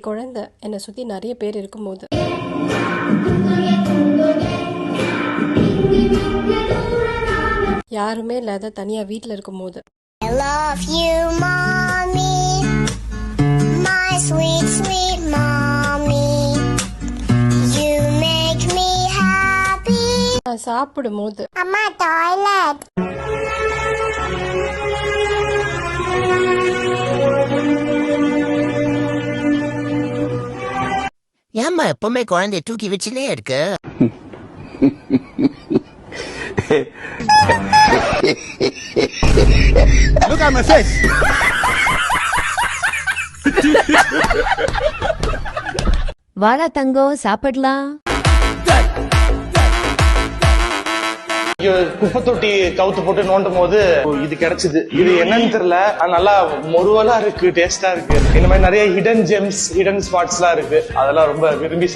குழந்தை என்னை சுற்றி நிறைய பேர் இருக்கும்போது, யாருமே இல்லாத தனியாக வீட்டில் இருக்கும்போது, I love you, mommy, my sweet, sweet mommy. You make me happy. நான் சாப்பிடும்போது, அம்மா டாய்லெட். ஏம்மா எப்பவுமே குழந்தைய தூக்கி வச்சுனே இருக்கு? Look at my face. வாடா தங்கம் சாப்பிடலாம். குப்பை தொட்டி கவுத்து போட்டு நோண்டும் போது இது கிடைச்சது. இது என்னன்னு தெரியல, நல்லா மொருவலா இருக்கு, டேஸ்டா இருக்கு. இந்த மாதிரி நிறைய ஹிடன் ஜெம்ஸ், ஹிடன் ஸ்பாட்ஸ் எல்லாம் இருக்கு. அதெல்லாம் ரொம்ப விரும்பி